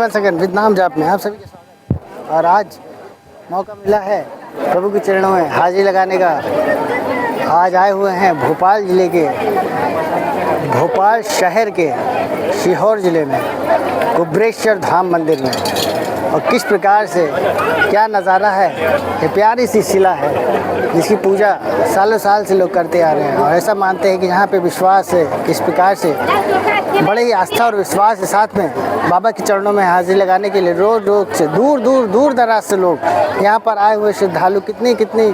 One second with जाप में आप सभी के स्वागत है। और आज मौका मिला है प्रभु के चरणों में हाजिरी लगाने का। आज आए हुए हैं भोपाल ज़िले के, भोपाल शहर के सीहोर ज़िले में कुब्रेश्वर धाम मंदिर में। और किस प्रकार से क्या नज़ारा है, ये प्यारी सी शिला है जिसकी पूजा सालों साल से लोग करते आ रहे हैं। और ऐसा मानते हैं कि यहाँ पे विश्वास है, किस प्रकार से बड़े ही आस्था और विश्वास के साथ में बाबा के चरणों में हाजिरी लगाने के लिए रोज से दूर दराज से लोग यहाँ पर आए हुए श्रद्धालु कितनी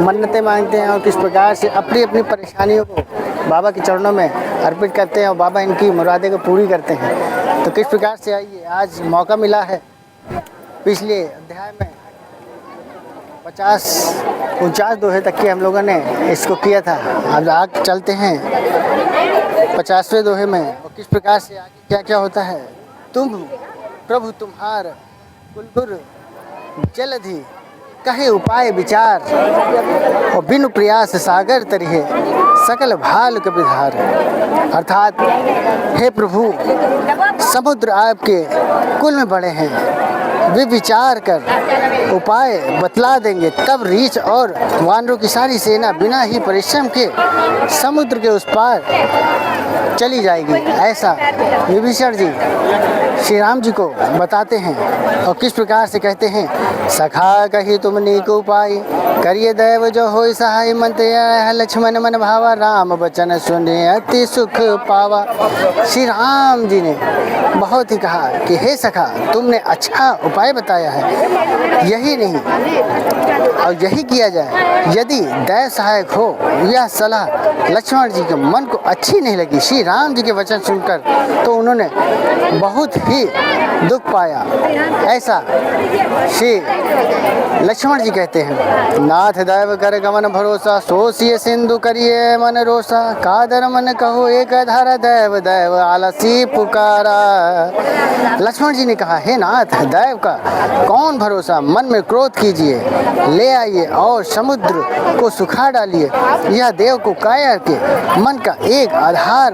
मन्नतें मांगते हैं और किस प्रकार से अपनी अपनी परेशानियों को बाबा के चरणों में अर्पित करते हैं और बाबा इनकी मुरादें को पूरी करते हैं। तो किस प्रकार से आइए, आज मौका मिला है। पिछले अध्याय में 50-49 दोहे तक के हम लोगों ने इसको किया था। अब आगे चलते हैं 50वें दोहे में और किस प्रकार से आगे क्या क्या होता है। तुम प्रभु तुम्हार कुलगुर जलधि कहे उपाय विचार और बिनु प्रयास सागर तरिहे सकल भाल कपिधार। अर्थात हे प्रभु, समुद्र आपके कुल में बड़े हैं, वे विचार कर उपाय बतला देंगे, तब रीछ और वानरों की सारी सेना बिना ही परिश्रम के समुद्र के उस पार चली जाएगी। ऐसा विभीषण जी श्री राम जी को बताते हैं और किस प्रकार से कहते हैं। सखा कही तुम नीक उपाय करिए दैव जो होय सहाय, मंत्र लक्ष्मण मन भावा राम बचन सुने अति सुख पावा। श्री राम जी ने बहुत ही कहा कि हे सखा, तुमने अच्छा उपाय बताया है, यही नहीं और यही किया जाए। यदि दैव सहायक हो यह सलाह लक्ष्मण जी के मन को अच्छी नहीं लगी, श्री राम जी के वचन सुनकर, तो उन्होंने बहुत ही दुख पाया। ऐसा श्री लक्ष्मण जी कहते हैं। नाथ दैव कर गमन भरोसा, सोसिए सिंधु करिए मन रोसा, कादर मन कहो एक धारा दैव दैव आलसी पुकारा। लक्ष्मण जी ने कहा, हे नाथ, दैव का कौन भरोसा, मन में क्रोध कीजिए, ले आइए और समुद्र को सुखा डालिए। यह देव को काया के मन का एक आधार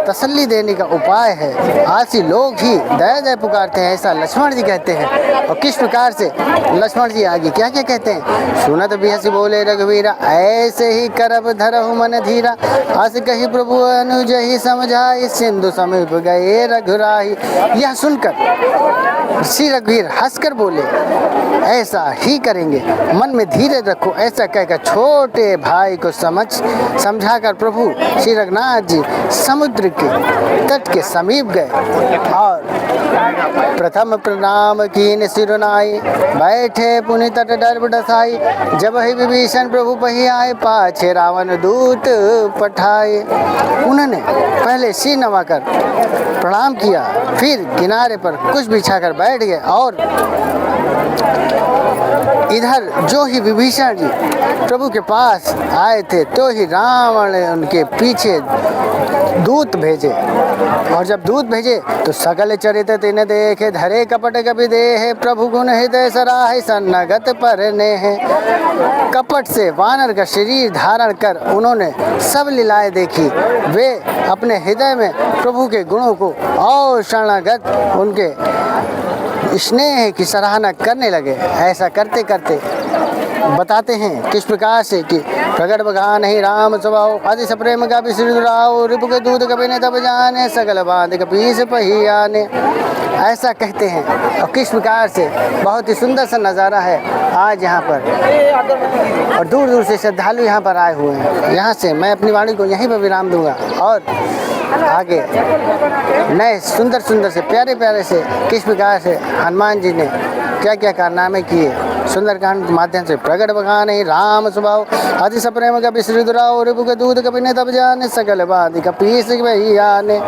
तसल्ली देने का उपाय है। आलसी लोग ही दया दया पुकारते हैं, ऐसा लक्ष्मण जी कहते हैं। और किस प्रकार से लक्ष्मण जी आगे क्या क्या कहते हैं। सुनत बिहसी बोले रघुवीरा, ऐसे ही करब धरहु मन धीरा, हस कही प्रभु अनुज ही समझाई, सिंधु समीप गए रघुराही। यह सुनकर श्री रघुवीर हंसकर बोले, ऐसा ही करेंगे, मन में धीरे रखो। ऐसा कहकर छोटे भाई को समझाकर प्रभु श्री रघुनाथ जी समुद्र के तट के समीप गए और प्रथम प्रणाम कीन सिरुनाई, बैठे पुनि तट डर डसाई। जब ही विभीषण प्रभु पही आए, पाछे रावण दूत पठाए। उन्होंने पहले सिर नवाकर प्रणाम किया, फिर किनारे पर कुछ बिछाकर बैठ गए और इधर जो ही विभीषण जी प्रभु के पास आए थे, तो ही रावण ने उनके पीछे दूत भेजे। और जब दूत भेजे तो सकल चरित तिन देखे, धरे कपट कपि देहे, प्रभु गुण हृदय सराहे, सन्नगत परने हैं। कपट से वानर का शरीर धारण कर उन्होंने सब लीलाएं देखी। वे अपने हृदय में प्रभु के गुणों को और शरणागत उनके स्नेह की सराहना करने लगे। ऐसा करते करते बताते हैं किस प्रकार से कि प्रगट बखान ही राम स्वभाव, आदि सप्रेम का भी श्रीराव, रिपु के दूध कभी ने तब जाने, सकल बांध कपीस पही आने। ऐसा कहते हैं। और किस प्रकार से बहुत ही सुंदर सा नज़ारा है आज यहाँ पर, और दूर दूर से श्रद्धालु यहाँ पर आए हुए हैं। यहाँ से मैं अपनी वाणी को यहीं पर विराम दूंगा और आगे नए सुंदर से प्यारे से किस प्रकार से हनुमान जी ने क्या क्या कारनामे किए सुंदरकांड के माध्यम से। प्रगट बखान ही राम स्वभाव, अति सप्रेम कपि श्रीराव, रिपु के दूध कपि ने तब जाने, सकल बांध कपीस पही आने।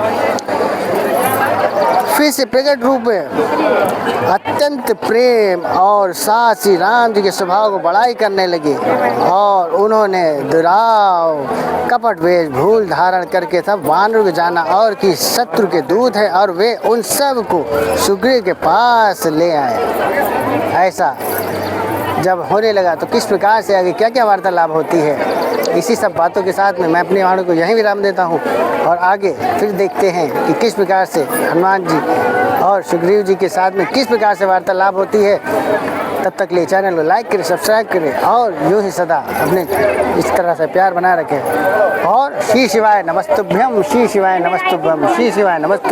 फिर से प्रकट रूप में अत्यंत प्रेम और साथ श्री राम जी के स्वभाव को बड़ाई करने लगे और उन्होंने दुराव कपट वेश भूल धारण करके सब वानरों को जाना और कि शत्रु के दूत है, और वे उन सब को सुग्रीव के पास ले आए। ऐसा जब होने लगा तो किस प्रकार से आगे क्या क्या वार्तालाप होती है। इसी सब बातों के साथ में मैं अपनी वाणी को यहीं विराम देता हूँ और आगे फिर देखते हैं कि किस प्रकार से हनुमान जी और सुग्रीव जी के साथ में किस प्रकार से वार्तालाप होती है। तब तक लिए चैनल को लाइक करें, सब्सक्राइब करें और यूँ ही सदा अपने इस तरह से प्यार बना रखें। और श्री शिवाय नमस्तुभ्यम, श्री शिवाय नमस्तुभ्यम, श्री शिवाय नमस्तुभ्यम।